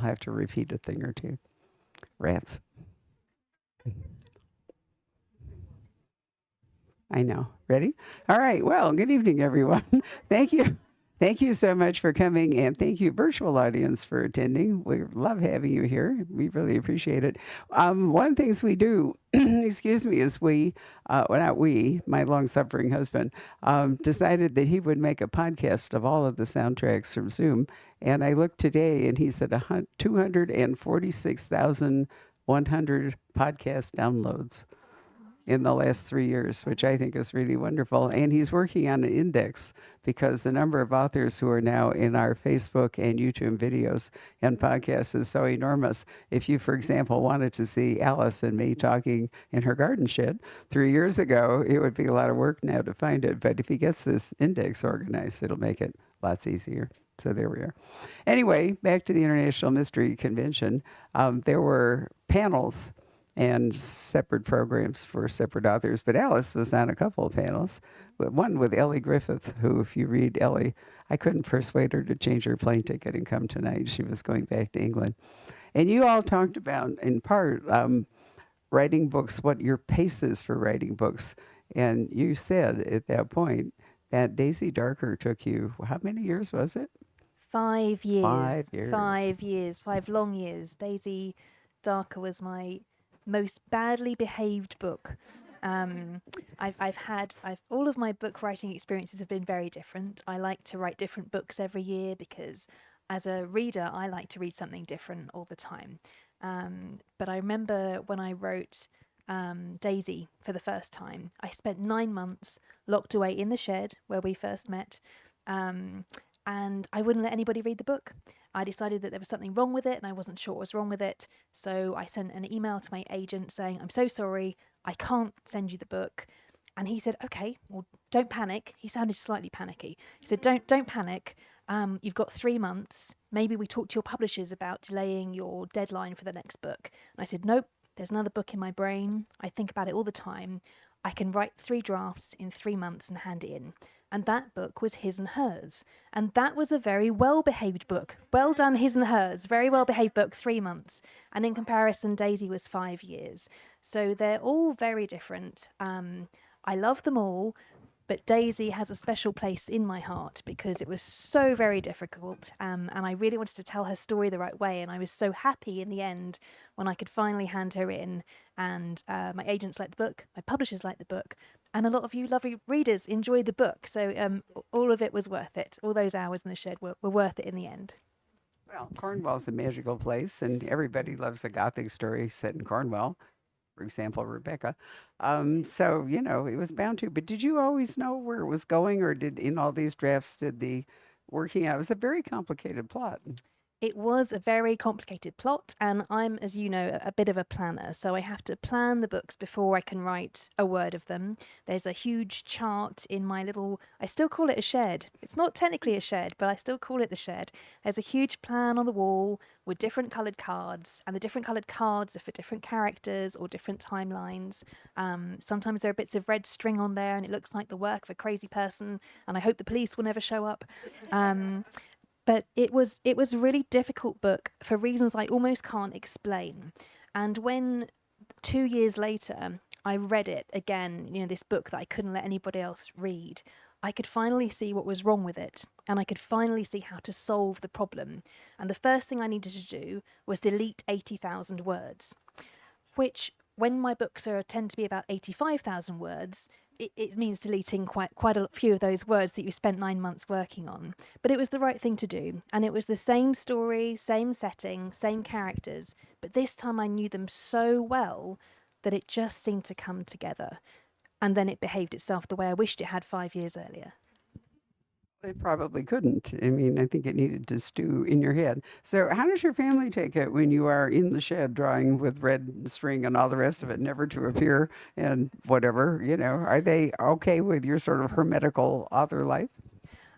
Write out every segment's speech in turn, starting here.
I'll have to repeat a thing or two. Rats. I know. Ready? All right. Well, good evening, everyone. Thank you. Thank you so much for coming, and thank you, virtual audience, for attending. We love having you here. We really appreciate it. One of the things we do, excuse me, is well, not we, my long suffering husband, decided that he would make a podcast of all of the soundtracks from Zoom. And I looked today, and he's at 246,100 podcast downloads in the last 3 years, which I think is really wonderful. And he's working on an index because the number of authors who are now in our Facebook and YouTube videos and podcasts is so enormous. If you, for example, wanted to see Alice and me talking in her garden shed 3 years ago, it would be a lot of work now to find it. But if he gets this index organized, it'll make it lots easier. So there we are. Anyway, back to the International Mystery Convention. There were panels and separate programs for separate authors. But Alice was on a couple of panels, one with Ellie Griffith, who, if you read Ellie, I couldn't persuade her to change her plane ticket and come tonight. She was going back to England. And you all talked about, in part, writing books, what your pace is for writing books. And you said at that point that Daisy Darker took you, how many years was it? 5 years. 5 years. 5 years, 5 long years. Daisy Darker was my most badly behaved book. All of my book writing experiences have been very different. I like to write different books every year because as a reader, I like to read something different all the time. But I remember when I wrote Daisy for the first time, I spent 9 months locked away in the shed where we first met. And I wouldn't let anybody read the book. I decided that there was something wrong with it and I wasn't sure what was wrong with it. So I sent an email to my agent saying, I'm so sorry, I can't send you the book. And he said, okay, well, don't panic. He sounded slightly panicky. He said, don't panic. You've got 3 months. Maybe we talk to your publishers about delaying your deadline for the next book. And I said, nope, there's another book in my brain. I think about it all the time. I can write 3 drafts in 3 months and hand it in. And that book was His and Hers. And that was a very well-behaved book. Well done, His and Hers. Very well-behaved book, 3 months. And in comparison, Daisy was 5 years. So they're all very different. I love them all, but Daisy has a special place in my heart because it was so very difficult. And I really wanted to tell her story the right way. And I was so happy in the end when I could finally hand her in. And my agents liked the book, my publishers liked the book, and a lot of you lovely readers enjoyed the book. So all of it was worth it. All those hours in the shed were worth it in the end. Well, Cornwall's a magical place, and everybody loves a Gothic story set in Cornwall. For example, Rebecca. So, it was bound to. But did you always know where it was going, or did in all these drafts, did the working out? It was a very complicated plot. It was a very complicated plot, and I'm, as you know, a bit of a planner, so I have to plan the books before I can write a word of them. There's a huge chart in my little, I still call it a shed. It's not technically a shed, but I still call it the shed. There's a huge plan on the wall with different coloured cards, and the different coloured cards are for different characters or different timelines. Sometimes there are bits of red string on there, and it looks like the work of a crazy person, and I hope the police will never show up. But it was a really difficult book for reasons I almost can't explain. And when 2 years later I read it again, this book that I couldn't let anybody else read, I could finally see what was wrong with it, and I could finally see how to solve the problem. And the first thing I needed to do was delete 80,000 words, which, when my books tend to be about 85,000 words, it means deleting quite a few of those words that you spent 9 months working on. But it was the right thing to do. And it was the same story, same setting, same characters. But this time I knew them so well that it just seemed to come together. And then it behaved itself the way I wished it had 5 years earlier. It probably couldn't. I mean, I think it needed to stew in your head. So, how does your family take it when you are in the shed drawing with red string and all the rest of it, never to appear and whatever? Are they okay with your sort of hermetical author life?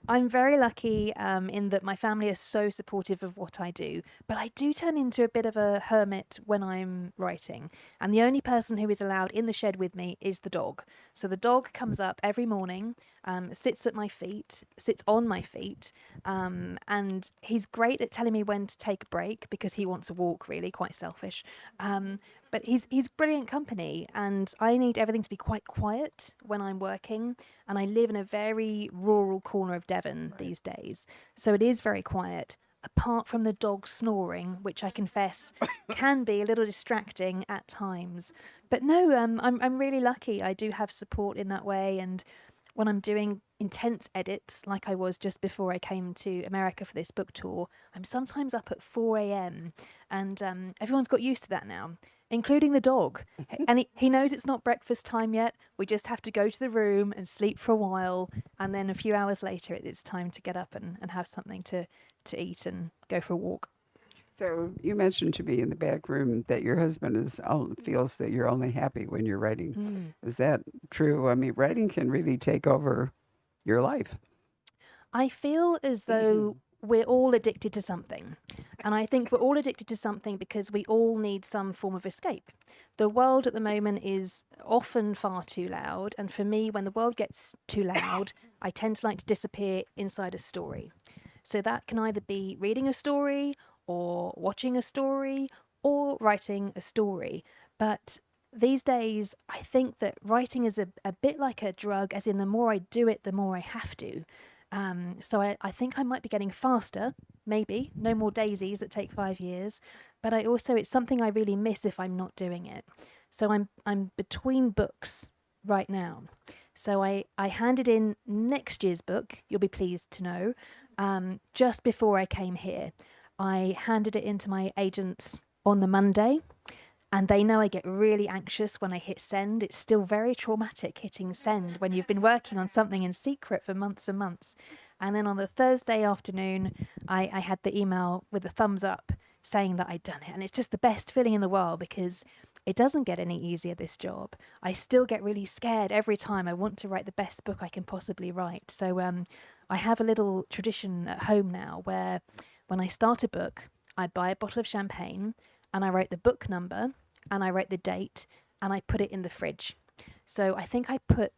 I'm very lucky in that my family is so supportive of what I do, but I do turn into a bit of a hermit when I'm writing. And the only person who is allowed in the shed with me is the dog. So the dog comes up every morning, sits at my feet, sits on my feet, and he's great at telling me when to take a break because he wants a walk, really, quite selfish. But he's brilliant company, and I need everything to be quite quiet when I'm working. And I live in a very rural corner of Devon these days, so it is very quiet. Apart from the dog snoring, which I confess can be a little distracting at times. But no, I'm really lucky. I do have support in that way, and when I'm doing intense edits, like I was just before I came to America for this book tour, I'm sometimes up at 4 a.m. and everyone's got used to that now, including the dog. And he knows it's not breakfast time yet. We just have to go to the room and sleep for a while. And then a few hours later, it's time to get up and have something to eat and go for a walk. So you mentioned to me in the back room that your husband feels that you're only happy when you're writing. Mm. Is that true? I mean, writing can really take over your life. I feel as though we're all addicted to something. And I think we're all addicted to something because we all need some form of escape. The world at the moment is often far too loud. And for me, when the world gets too loud, I tend to like to disappear inside a story. So that can either be reading a story or watching a story or writing a story. But these days, I think that writing is a bit like a drug, as in the more I do it, the more I have to. So I think I might be getting faster, maybe. No more daisies that take 5 years. But I also, it's something I really miss if I'm not doing it. So I'm between books right now. So I handed in next year's book, you'll be pleased to know, just before I came here. I handed it into my agents on the Monday, and they know I get really anxious when I hit send. It's still very traumatic hitting send when you've been working on something in secret for months and months. And then on the Thursday afternoon, I had the email with a thumbs up saying that I'd done it. And it's just the best feeling in the world because it doesn't get any easier, this job. I still get really scared every time I want to write the best book I can possibly write. So I have a little tradition at home now where when I start a book, I buy a bottle of champagne and I write the book number and I write the date and I put it in the fridge. So I think I put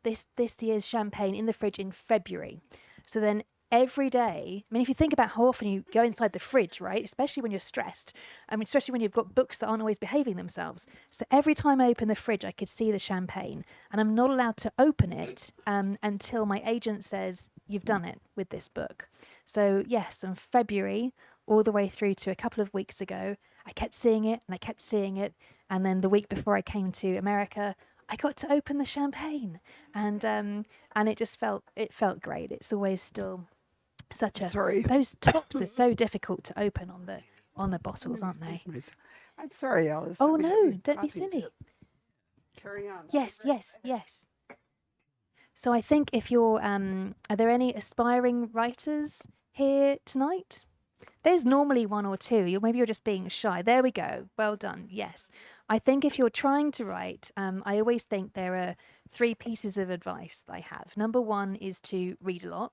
this year's champagne in the fridge in February. So then every day, I mean, if you think about how often you go inside the fridge, right? Especially when you're stressed. I mean, especially when you've got books that aren't always behaving themselves. So every time I open the fridge, I could see the champagne. And I'm not allowed to open it until my agent says, you've done it with this book. So yes, in February, all the way through to a couple of weeks ago, I kept seeing it and I kept seeing it. And then the week before I came to America, I got to open the champagne, and it just felt great. It's always still such a Sorry. those tops are so difficult to open on the bottles, aren't they? I'm sorry, Alice. Oh We have no, you don't be coffee silly. too. Carry on. Yes, yes, yes. So I think if you're are there any aspiring writers here tonight? There's normally one or two. Maybe you're just being shy. There we go. Well done. Yes. I think if you're trying to write, I always think there are three pieces of advice I have. Number one is to read a lot,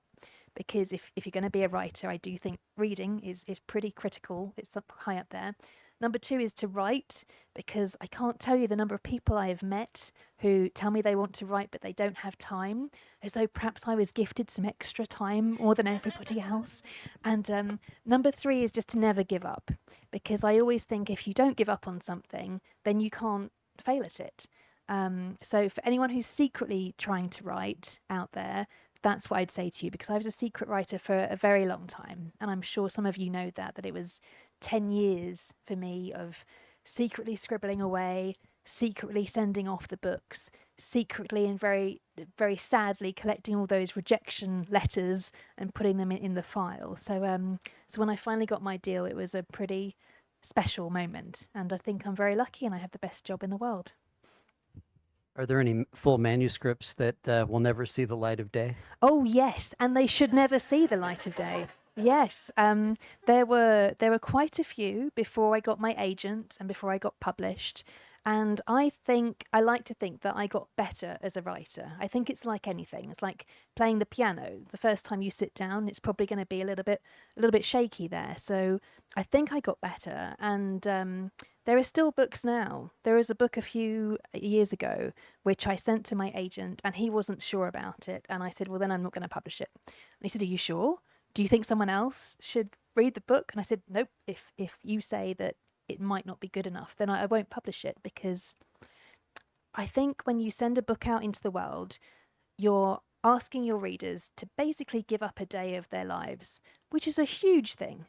because if you're going to be a writer, I do think reading is pretty critical. It's up high up there. Number two is to write, because I can't tell you the number of people I have met who tell me they want to write, but they don't have time, as though perhaps I was gifted some extra time more than everybody else. And number three is just to never give up, because I always think if you don't give up on something, then you can't fail at it. So for anyone who's secretly trying to write out there, that's what I'd say to you, because I was a secret writer for a very long time. And I'm sure some of you know that it was 10 years for me of secretly scribbling away, secretly sending off the books, secretly and very, very sadly collecting all those rejection letters and putting them in the file. So, so when I finally got my deal, it was a pretty special moment. And I think I'm very lucky and I have the best job in the world. Are there any full manuscripts that will never see the light of day? Oh yes, and they should never see the light of day. Yes, there were quite a few before I got my agent and before I got published. And I like to think that I got better as a writer. I think it's like anything. It's like playing the piano. The first time you sit down, it's probably going to be a little bit shaky there. So I think I got better. And there are still books now. There was a book a few years ago which I sent to my agent, and he wasn't sure about it. And I said, well, then I'm not going to publish it. And he said, are you sure? Do you think someone else should read the book? And I said, nope. If you say that it might not be good enough, then I won't publish it, because I think when you send a book out into the world, you're asking your readers to basically give up a day of their lives, which is a huge thing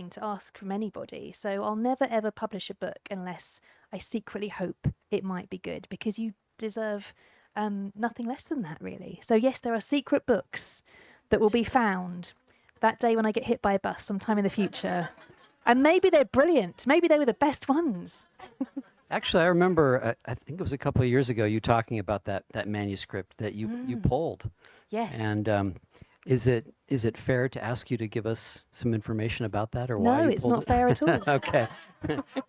to ask from anybody. So I'll never ever publish a book unless I secretly hope it might be good, because you deserve nothing less than that, really. So yes, there are secret books that will be found that day when I get hit by a bus sometime in the future. And maybe they're brilliant. Maybe they were the best ones. Actually, I remember, I think it was a couple of years ago, you talking about that manuscript that you pulled. Yes. And is it fair to ask you to give us some information about that, or why No, you it's pulled not it? fair at all. Okay.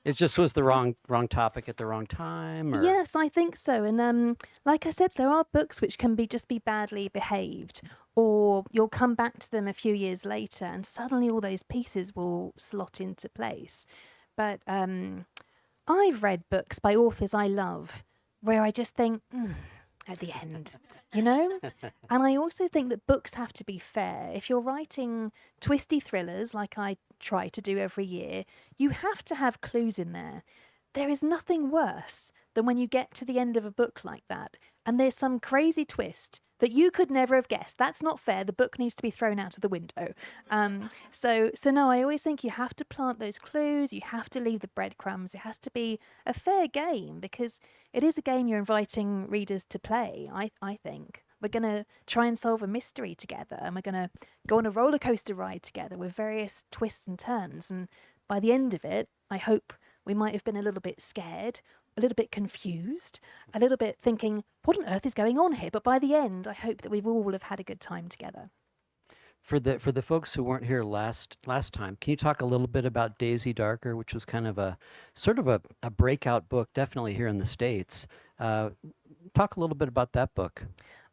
It just was the wrong topic at the wrong time, or? Yes, I think so. And like I said, there are books which can just be badly behaved, or you'll come back to them a few years later and suddenly all those pieces will slot into place. But I've read books by authors I love where I just think, at the end, you know? And I also think that books have to be fair. If you're writing twisty thrillers like I try to do every year, you have to have clues in there. There is nothing worse than when you get to the end of a book like that and there's some crazy twist that you could never have guessed. That's not fair. The book needs to be thrown out of the window. So no, I always think you have to plant those clues. You have to leave the breadcrumbs. It has to be a fair game, because it is a game you're inviting readers to play, I think. We're going to try and solve a mystery together, and we're going to go on a roller coaster ride together with various twists and turns. And by the end of it, I hope we might have been a little bit scared, a little bit confused, a little bit thinking, what on earth is going on here? But by the end, I hope that we all have had a good time together. For the folks who weren't here last time, can you talk a little bit about Daisy Darker, which was kind of a sort of a breakout book, definitely here in the States. Talk a little bit about that book.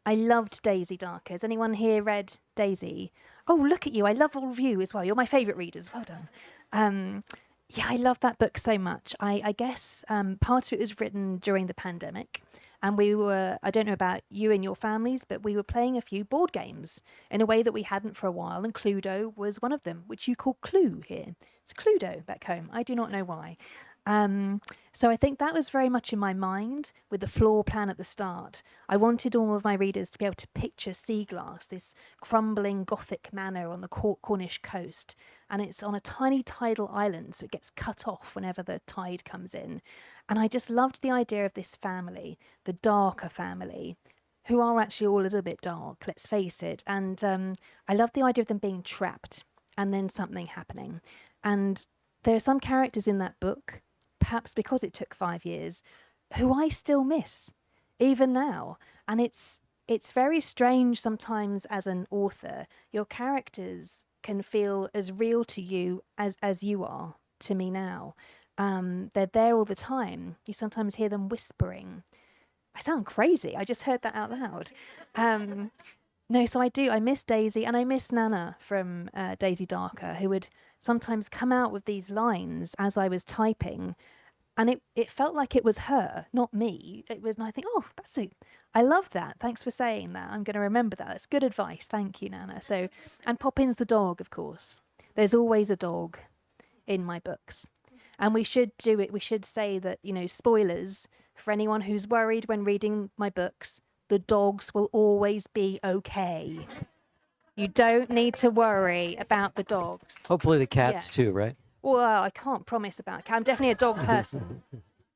I loved Daisy Darker. Has anyone here read Daisy? Oh, look at you. I love all of you as well. You're my favourite readers. Well done. Yeah, I love that book so much. I guess part of it was written during the pandemic, and we were, I don't know about you and your families, but we were playing a few board games in a way that we hadn't for a while, and Cluedo was one of them, which you call Clue here. It's Cluedo back home. I do not know why. So I think that was very much in my mind with the floor plan at the start. I wanted all of my readers to be able to picture Sea Glass, this crumbling Gothic manor on the Cornish coast. And it's on a tiny tidal island, so it gets cut off whenever the tide comes in. And I just loved the idea of this family, the Darker family, who are actually all a little bit dark, let's face it. And I love the idea of them being trapped and then something happening. And there are some characters in that book, perhaps because it took 5 years, who I still miss, even now. And it's very strange sometimes as an author. Your characters can feel as real to you as you are to me now. They're there all the time. You sometimes hear them whispering. I sound crazy. I just heard that out loud. No, so I do. I miss Daisy, and I miss Nana from Daisy Darker, who would sometimes come out with these lines as I was typing, and it felt like it was her, not me. It was, and I think, oh, that's it. I love that. Thanks for saying that. I'm going to remember that. That's good advice. Thank you, Nana. So, and Poppins the dog, of course. There's always a dog in my books. And we should do it. We should say that, spoilers for anyone who's worried when reading my books, the dogs will always be okay. You don't need to worry about the dogs. Hopefully the cats Yes. too, right? Well, I can't promise about cat. I'm definitely a dog person.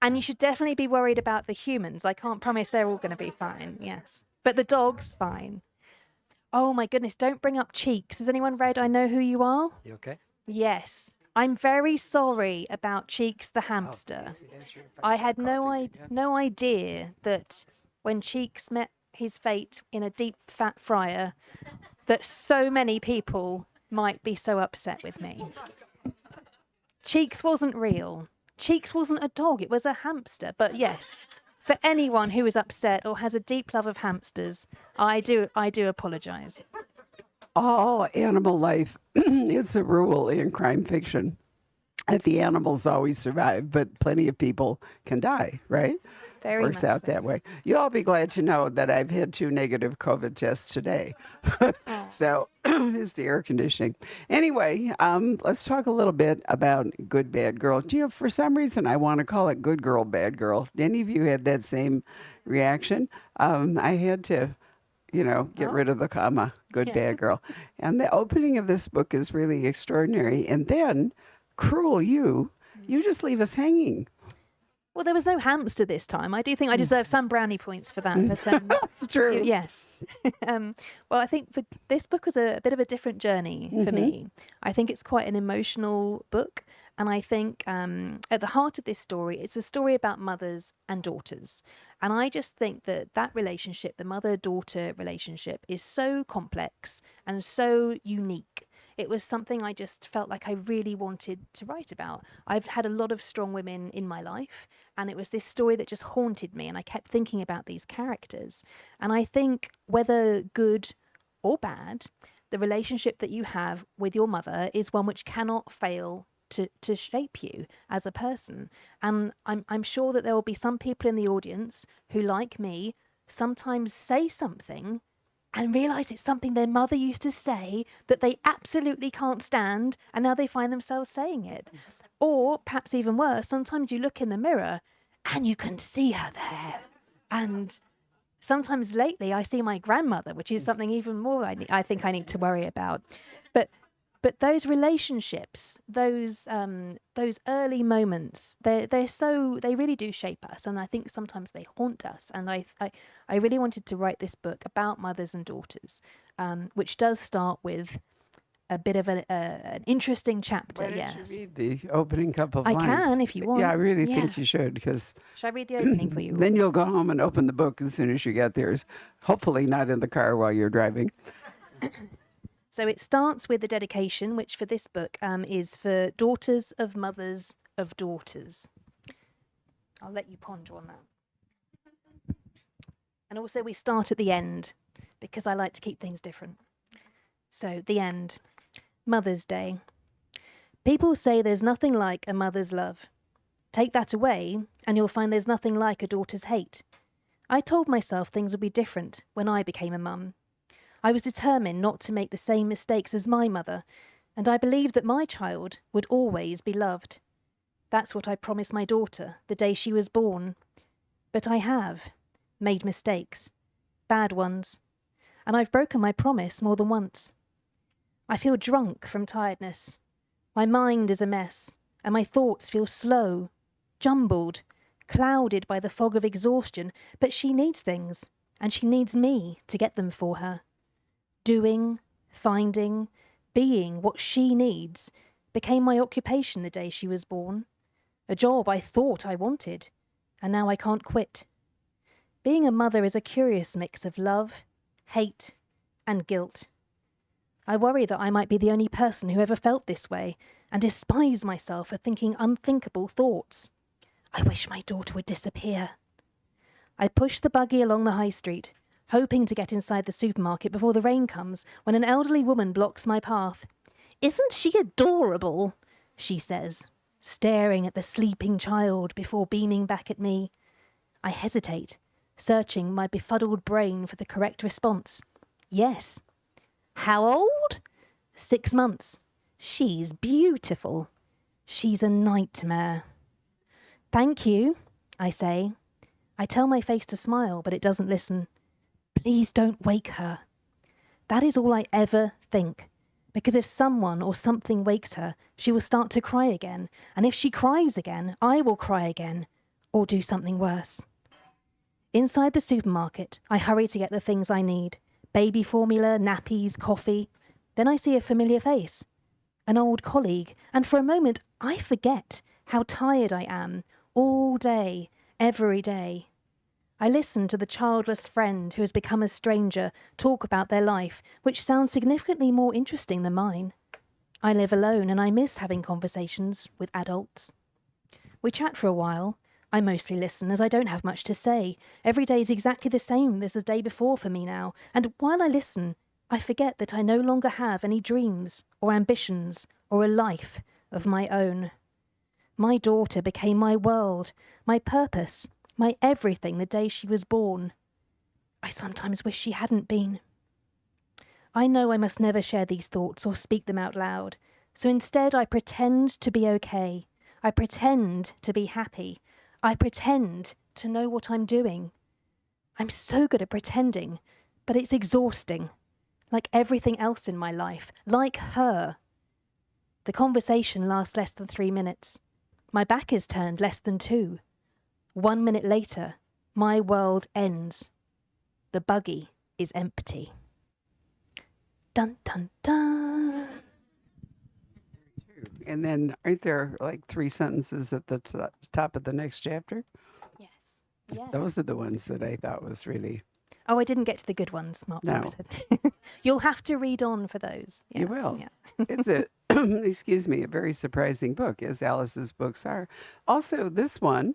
And you should definitely be worried about the humans. I can't promise they're all going to be fine, yes. But the dog's fine. Oh my goodness, don't bring up Cheeks. Has anyone read I Know Who You Are? You okay? Yes. I'm very sorry about Cheeks the hamster. I had no idea that when Cheeks met his fate in a deep fat fryer, that so many people might be so upset with me. Cheeks wasn't real. Cheeks wasn't a dog, it was a hamster. But yes, for anyone who is upset or has a deep love of hamsters, I do apologise. All animal life, it's a rule in crime fiction that the animals always survive, but plenty of people can die, right? Very Works much out so. that way. You'll all be glad to know that I've had 2 negative COVID tests today. So is the air conditioning. Anyway, let's talk a little bit about Good Bad Girl. Do you know, for some reason, I want to call it Good Girl, Bad Girl. Any of you had that same reaction? I had to, get Oh. rid of the comma, Good Yeah. Bad Girl. And the opening of this book is really extraordinary. And then, cruel you just leave us hanging. Well, there was no hamster this time. I do think I deserve some brownie points for that. But That's true. yes. Well, I think this book was a bit of a different journey for me. I think it's quite an emotional book. And I think at the heart of this story, it's a story about mothers and daughters. And I just think that relationship, the mother-daughter relationship, is so complex and so unique. It was something I just felt like I really wanted to write about. I've had a lot of strong women in my life, and it was this story that just haunted me, and I kept thinking about these characters. And I think whether good or bad, the relationship that you have with your mother is one which cannot fail to shape you as a person. And I'm sure that there will be some people in the audience who, like me, sometimes say something and realise it's something their mother used to say that they absolutely can't stand, and now they find themselves saying it. Or perhaps even worse, sometimes you look in the mirror and you can see her there. And sometimes lately I see my grandmother, which is something even more I think I need to worry about. But those relationships, those early moments, they really do shape us, and I think sometimes they haunt us. And I really wanted to write this book about mothers and daughters, which does start with a bit of an interesting chapter. Why don't Yes, you read the opening couple of I lines? can if you want. Yeah, I really Yeah. think you should, because Shall I read the opening for you? then you'll go home and open the book as soon as you get there. Hopefully not in the car while you're driving. So it starts with the dedication, which for this book is for daughters of mothers of daughters. I'll let you ponder on that. And also we start at the end, because I like to keep things different. So the end. Mother's Day. People say there's nothing like a mother's love. Take that away, and you'll find there's nothing like a daughter's hate. I told myself things would be different when I became a mum. I was determined not to make the same mistakes as my mother, and I believed that my child would always be loved. That's what I promised my daughter the day she was born. But I have made mistakes, bad ones, and I've broken my promise more than once. I feel drunk from tiredness. My mind is a mess, and my thoughts feel slow, jumbled, clouded by the fog of exhaustion, but she needs things, and she needs me to get them for her. Doing, finding, being what she needs became my occupation the day she was born. A job I thought I wanted, and now I can't quit. Being a mother is a curious mix of love, hate, and guilt. I worry that I might be the only person who ever felt this way, and despise myself for thinking unthinkable thoughts. I wish my daughter would disappear. I push the buggy along the high street, hoping to get inside the supermarket before the rain comes, when an elderly woman blocks my path. "Isn't she adorable?" she says, staring at the sleeping child before beaming back at me. I hesitate, searching my befuddled brain for the correct response. Yes. How old? 6 months. She's beautiful. She's a nightmare. Thank you, I say. I tell my face to smile, but it doesn't listen. Please don't wake her. That is all I ever think, because if someone or something wakes her, she will start to cry again, and if she cries again, I will cry again, or do something worse. Inside the supermarket, I hurry to get the things I need. Baby formula, nappies, coffee. Then I see a familiar face, an old colleague, and for a moment I forget how tired I am all day, every day. I listen to the childless friend who has become a stranger talk about their life, which sounds significantly more interesting than mine. I live alone and I miss having conversations with adults. We chat for a while. I mostly listen as I don't have much to say. Every day is exactly the same as the day before for me now, and while I listen, I forget that I no longer have any dreams or ambitions or a life of my own. My daughter became my world, my purpose, my everything the day she was born. I sometimes wish she hadn't been. I know I must never share these thoughts or speak them out loud, so instead I pretend to be okay. I pretend to be happy. I pretend to know what I'm doing. I'm so good at pretending, but it's exhausting. Like everything else in my life, like her. The conversation lasts less than 3 minutes. My back is turned less than 2. 1 minute later, my world ends. The buggy is empty. Dun dun dun. And then aren't there like 3 sentences at the top of the next chapter? Yes. Yes. Those are the ones that I thought was really. Oh, I didn't get to the good ones, Mark. No. Said. You'll have to read on for those. You Yes, will. Yeah. It's a, excuse me, a very surprising book, as Alice's books are. Also, this one,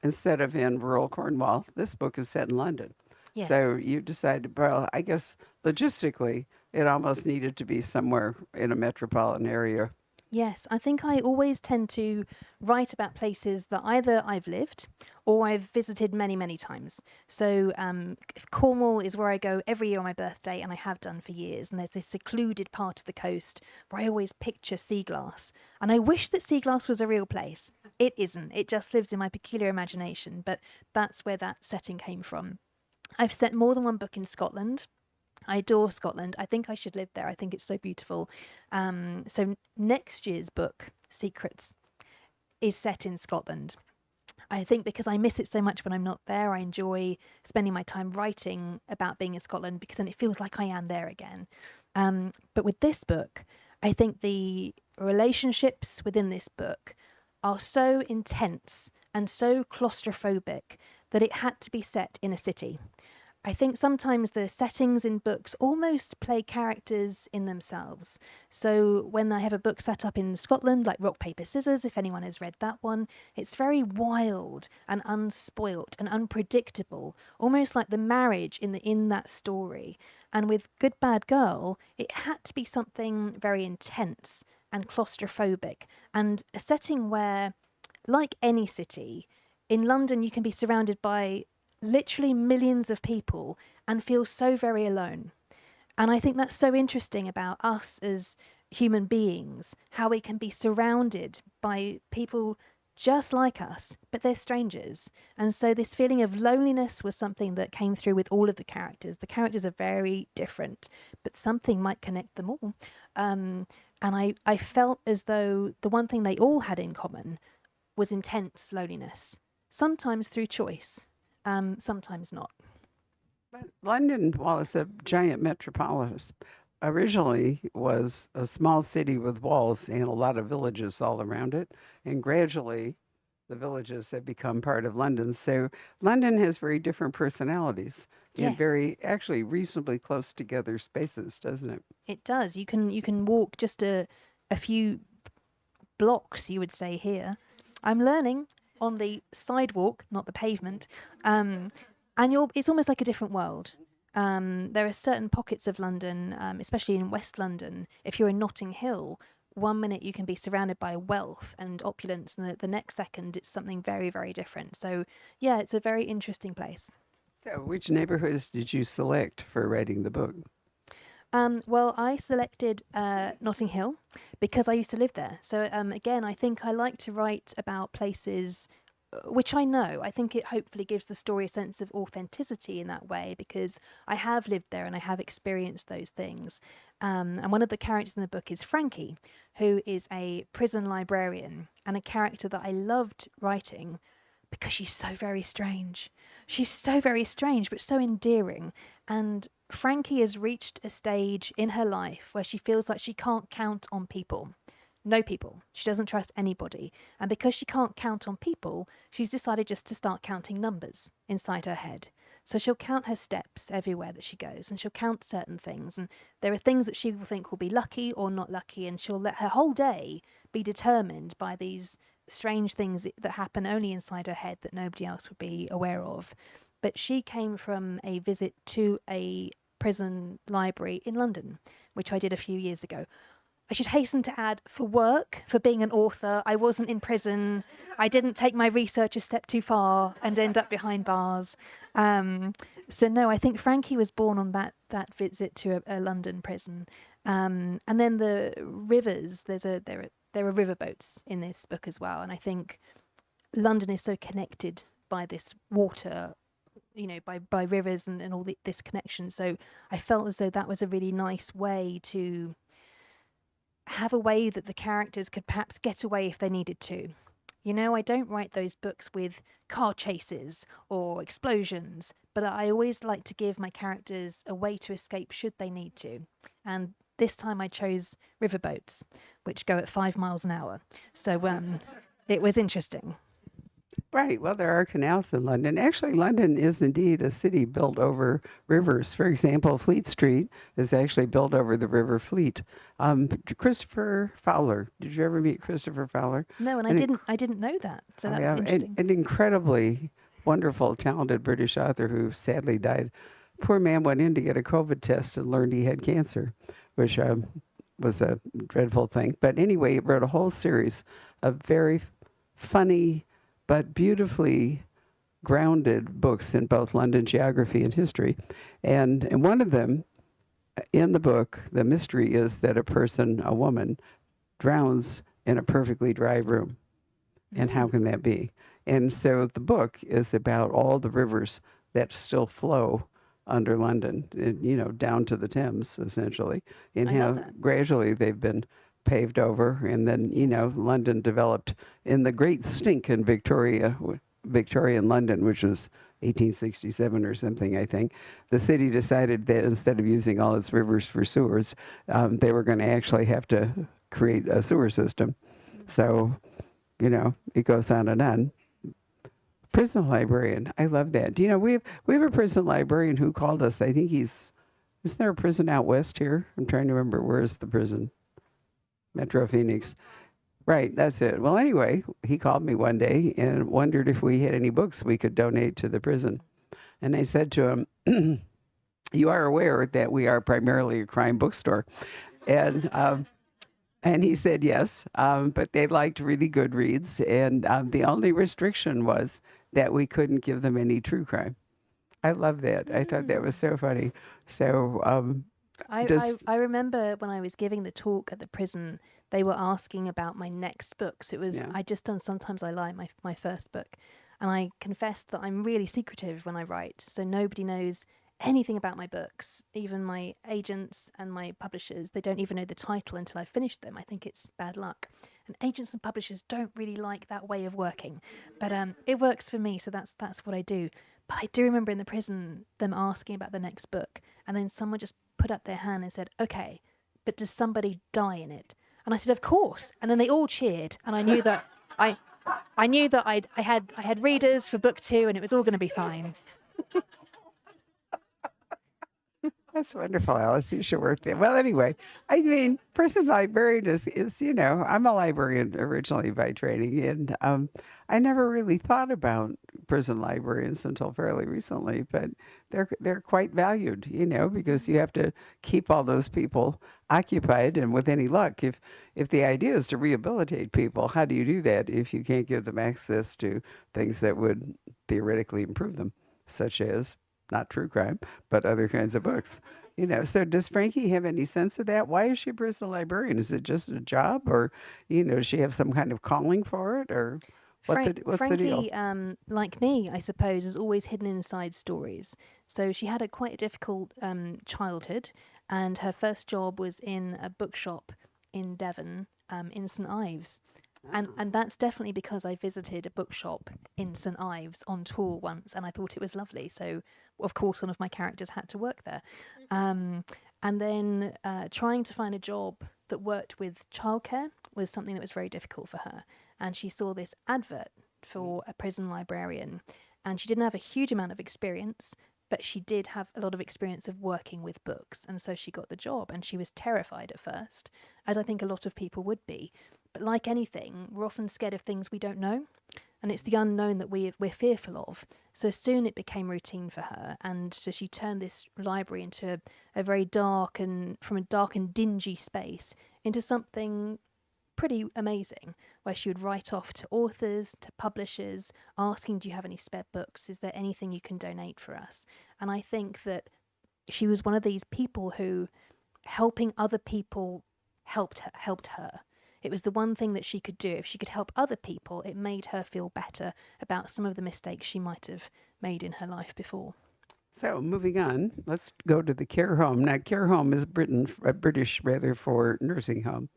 instead of in rural Cornwall, this book is set in London. Yes. So you decided, well, I guess logistically, it almost needed to be somewhere in a metropolitan area. Yes, I think I always tend to write about places that either I've lived or I've visited many, many times. So Cornwall is where I go every year on my birthday, and I have done for years. And there's this secluded part of the coast where I always picture sea glass. And I wish that sea glass was a real place. It isn't. It just lives in my peculiar imagination. But that's where that setting came from. I've set more than one book in Scotland. I adore Scotland. I think I should live there. I think it's so beautiful. So next year's book, Secrets, is set in Scotland. I think because I miss it so much when I'm not there, I enjoy spending my time writing about being in Scotland because then it feels like I am there again. But with this book, I think the relationships within this book are so intense and so claustrophobic that it had to be set in a city. I think sometimes the settings in books almost play characters in themselves. So when I have a book set up in Scotland, like Rock, Paper, Scissors, if anyone has read that one, it's very wild and unspoilt and unpredictable, almost like the marriage in that story. And with Good Bad Girl, it had to be something very intense and claustrophobic, and a setting where, like any city, in London you can be surrounded by literally millions of people and feel so very alone. And I think that's so interesting about us as human beings, how we can be surrounded by people just like us, but they're strangers. And so this feeling of loneliness was something that came through with all of the characters. The characters are very different, but something might connect them all. And I felt as though the one thing they all had in common was intense loneliness, sometimes through choice. Sometimes not. But London, while it's a giant metropolis, originally was a small city with walls and a lot of villages all around it. And gradually, the villages have become part of London. So London has very different personalities in Yes. very, actually, reasonably close together spaces, doesn't it? It does. You can walk just a few blocks, you would say here. I'm learning on the sidewalk, not the pavement. And it's almost like a different world. There are certain pockets of London, especially in West London. If you're in Notting Hill, 1 minute you can be surrounded by wealth and opulence, and the next second it's something very, very different. So yeah, it's a very interesting place. So, which neighborhoods did you select for writing the book? Well, I selected Notting Hill because I used to live there. So again, I think I like to write about places which I know. I think it hopefully gives the story a sense of authenticity in that way because I have lived there and I have experienced those things. And one of the characters in the book is Frankie, who is a prison librarian and a character that I loved writing because she's so very strange. She's so very strange, but so endearing. And Frankie has reached a stage in her life where she feels like she can't count on people. No people. She doesn't trust anybody. And because she can't count on people, she's decided just to start counting numbers inside her head. So she'll count her steps everywhere that she goes, and she'll count certain things. And there are things that she will think will be lucky or not lucky, and she'll let her whole day be determined by these strange things that happen only inside her head that nobody else would be aware of. But she came from a visit to a prison library in London, which I did a few years ago. I should hasten to add, for work, for being an author, I wasn't in prison. I didn't take my research a step too far and end up behind bars. So no, I think Frankie was born on that visit to a London prison. And then the rivers, there are riverboats in this book as well. And I think London is so connected by this water, by rivers and all this connection. So I felt as though that was a really nice way to have a way that the characters could perhaps get away if they needed to. I don't write those books with car chases or explosions, but I always like to give my characters a way to escape should they need to. And this time I chose riverboats, which go at 5 miles an hour. So it was interesting. Right. Well, there are canals in London. Actually, London is indeed a city built over rivers. For example, Fleet Street is actually built over the River Fleet. Christopher Fowler. Did you ever meet Christopher Fowler? No, and I didn't know that. So that's Yeah, interesting. an incredibly wonderful, talented British author who sadly died. Poor man went in to get a COVID test and learned he had cancer, which was a dreadful thing. But anyway, he wrote a whole series of very funny but beautifully grounded books in both London geography and history. And one of them, in the book, the mystery is that a woman, drowns in a perfectly dry room. And how can that be? And so the book is about all the rivers that still flow under London, down to the Thames, essentially, and I how love that. gradually they've been paved over. And then, London developed in the Great Stink in Victorian London, which was 1867 or something, I think. The city decided that instead of using all its rivers for sewers, they were going to actually have to create a sewer system. So, it goes on and on. Prison librarian, I love that. We have a prison librarian who called us. I think isn't there a prison out west here? I'm trying to remember, where is the prison? Metro Phoenix. Right, that's it. Well, anyway, he called me one day and wondered if we had any books we could donate to the prison. And I said to him, you are aware that we are primarily a crime bookstore. And he said yes, but they liked really good reads. And the only restriction was that we couldn't give them any true crime. I love that. I thought that was so funny. So I remember when I was giving the talk at the prison, they were asking about my next book. So it was, Yeah. I just done Sometimes I Lie, my first book. And I confessed that I'm really secretive when I write. So nobody knows anything about my books, even my agents and my publishers. They don't even know the title until I've finished them. I think it's bad luck. And agents and publishers don't really like that way of working. But it works for me, so that's what I do. But I do remember in the prison them asking about the next book, and then someone just put up their hand and said, "Okay, but does somebody die in it?" And I said, "Of course." And then they all cheered, and I knew that I knew that I had readers for book 2, and it was all going to be fine. That's wonderful, Alice. You should work there. Well, anyway, I mean, prison librarian is I'm a librarian originally by training, and I never really thought about prison librarians until fairly recently, but they're quite valued, because you have to keep all those people occupied, and with any luck, if the idea is to rehabilitate people, how do you do that if you can't give them access to things that would theoretically improve them, such as not true crime, but other kinds of books. So does Frankie have any sense of that? Why is she a prison librarian? Is it just a job, or, does she have some kind of calling for it, or what's the deal? Frankie, like me, I suppose, is always hidden inside stories. So she had quite a difficult childhood, and her first job was in a bookshop in Devon, in St Ives. And that's definitely because I visited a bookshop in St Ives on tour once, and I thought it was lovely. So, of course, one of my characters had to work there. And then trying to find a job that worked with childcare was something that was very difficult for her. And she saw this advert for a prison librarian, and she didn't have a huge amount of experience, but she did have a lot of experience of working with books. And so she got the job, and she was terrified at first, as I think a lot of people would be. But like anything, we're often scared of things we don't know. And it's the unknown that we're fearful of. So soon it became routine for her. And so she turned this library into a very dark and from a dark and dingy space into something pretty amazing, where she would write off to authors, to publishers, asking, do you have any spare books? Is there anything you can donate for us? And I think that she was one of these people who helping other people helped her. It was the one thing that she could do. If she could help other people, it made her feel better about some of the mistakes she might have made in her life before. So moving on, let's go to the care home. Now, care home is British rather for nursing home,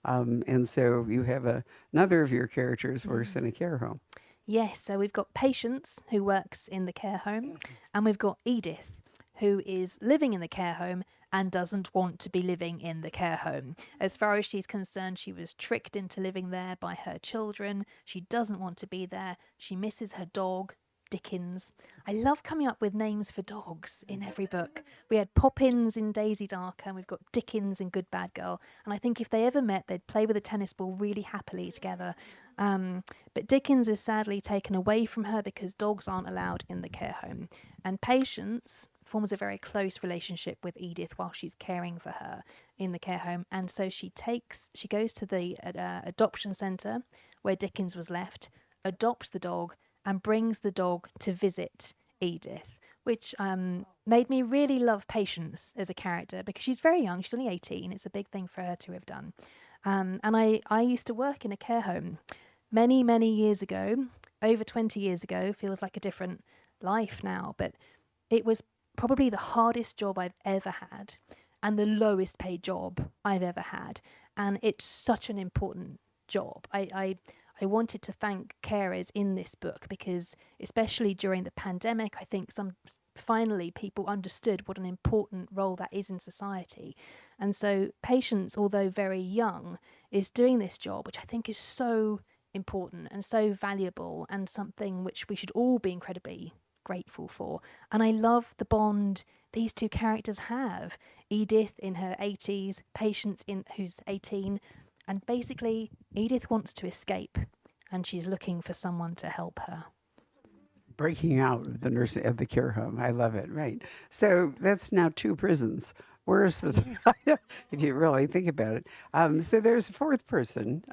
and so you have another of your characters works in a care home. Yes, so we've got Patience, who works in the care home, and we've got Edith, who is living in the care home and doesn't want to be living in the care home. As far as she's concerned, she was tricked into living there by her children. She doesn't want to be there. She misses her dog, Dickens. I love coming up with names for dogs in every book. We had Poppins in Daisy Darker, and we've got Dickens in Good Bad Girl. And I think if they ever met, they'd play with a tennis ball really happily together. But Dickens is sadly taken away from her because dogs aren't allowed in the care home. And Patience forms a very close relationship with Edith while she's caring for her in the care home. And so she goes to the adoption centre where Dickens was left, adopts the dog, and brings the dog to visit Edith, which made me really love Patience as a character because she's very young. She's only 18. It's a big thing for her to have done. And I used to work in a care home many, many years ago, over 20 years ago. Feels like a different life now, but it was probably the hardest job I've ever had and the lowest paid job I've ever had. And it's such an important job. I wanted to thank carers in this book because, especially during the pandemic, I think finally people understood what an important role that is in society. And so Patience, although very young, is doing this job, which I think is so important and so valuable and something which we should all be incredibly grateful for. And I love the bond these two characters have. Edith in her 80s, Patience who's 18. And basically, Edith wants to escape, and she's looking for someone to help her. Breaking out of the care home. I love it. Right. So that's now two prisons. Where's the if you really think about it? So there's a fourth person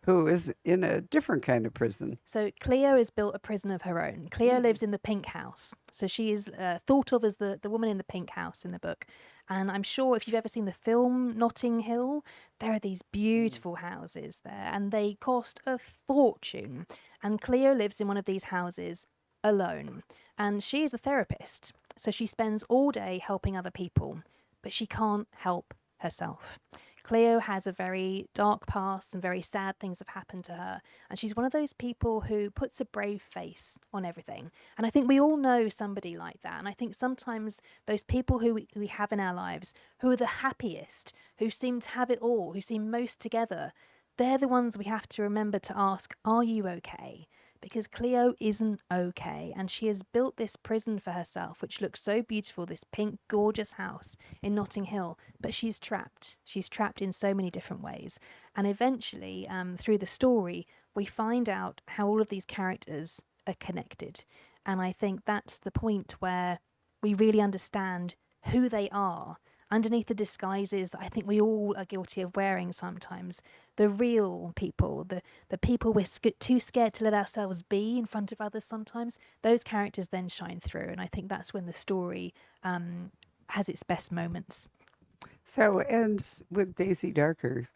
who is in a different kind of prison. So Cleo has built a prison of her own. Cleo lives in the pink house. So she is thought of as the woman in the pink house in the book. And I'm sure if you've ever seen the film Notting Hill, there are these beautiful houses there and they cost a fortune. And Cleo lives in one of these houses alone. And she is a therapist. So she spends all day helping other people, but she can't help herself. Cleo has a very dark past and very sad things have happened to her. And she's one of those people who puts a brave face on everything. And I think we all know somebody like that. And I think sometimes those people who we have in our lives, who are the happiest, who seem to have it all, who seem most together, they're the ones we have to remember to ask, are you okay? Because Cleo isn't okay, and she has built this prison for herself, which looks so beautiful, this pink, gorgeous house in Notting Hill, but she's trapped. She's trapped in so many different ways. And eventually, through the story, we find out how all of these characters are connected. And I think that's the point where we really understand who they are underneath the disguises that I think we all are guilty of wearing sometimes. The real people, the people we're too scared to let ourselves be in front of others sometimes, those characters then shine through. And I think that's when the story has its best moments. So, and with Daisy Darker,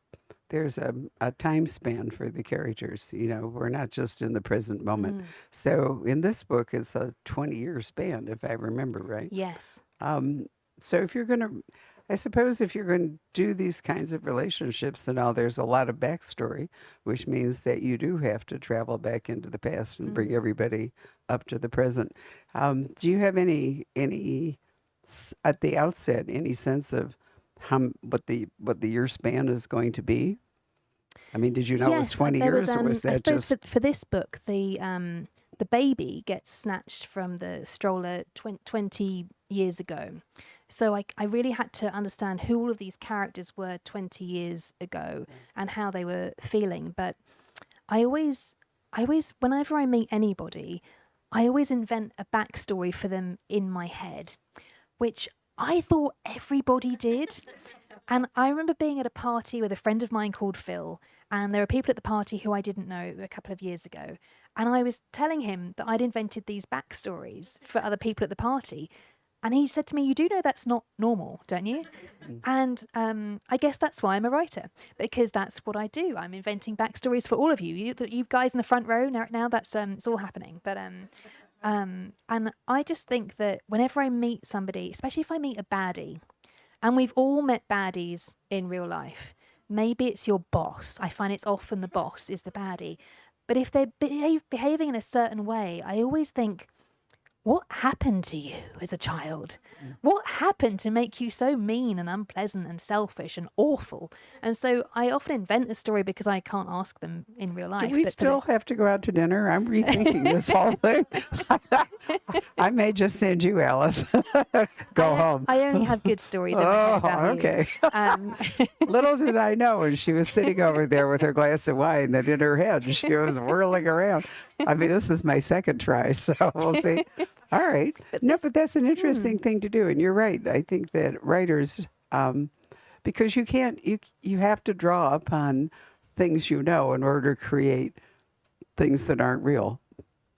there's a time span for the characters. You know, we're not just in the present moment. So in this book, it's a 20-year span, if I remember right. Yes. So if you're going to, I suppose if you're going to do these kinds of relationships and all, there's a lot of backstory, which means that you do have to travel back into the past and bring everybody up to the present. Do you have any at the outset, any sense of what the year span is going to be? I mean, did you know it was 20 years, or was that I suppose just... for this book, the baby gets snatched from the stroller 20 years ago. So I really had to understand who all of these characters were 20 years ago and how they were feeling. But I always, whenever I meet anybody, I always invent a backstory for them in my head, which I thought everybody did. And I remember being at a party with a friend of mine called Phil, and there were people at the party who I didn't know a couple of years ago. And I was telling him that I'd invented these backstories for other people at the party. And he said to me, "You do know that's not normal, don't you?" And I guess that's why I'm a writer, because that's what I do. I'm inventing backstories for all of you. You guys in the front row now. That's it's all happening. But and I just think that whenever I meet somebody, especially if I meet a baddie, and we've all met baddies in real life. Maybe it's your boss. I find it's often the boss is the baddie. But if they're behaving in a certain way, I always think, what happened to you as a child? What happened to make you so mean and unpleasant and selfish and awful? And so I often invent a story because I can't ask them in real life. Do we still have to go out to dinner? I'm rethinking this whole thing. I may just send you, Alice. Go home. I only have good stories in my head about okay. you. Little did I know when she was sitting over there with her glass of wine that in her head she was whirling around. I mean, this is my second try, so we'll see. All right. But that's an interesting thing to do. And you're right. I think that writers, because you can't, you have to draw upon things you know in order to create things that aren't real.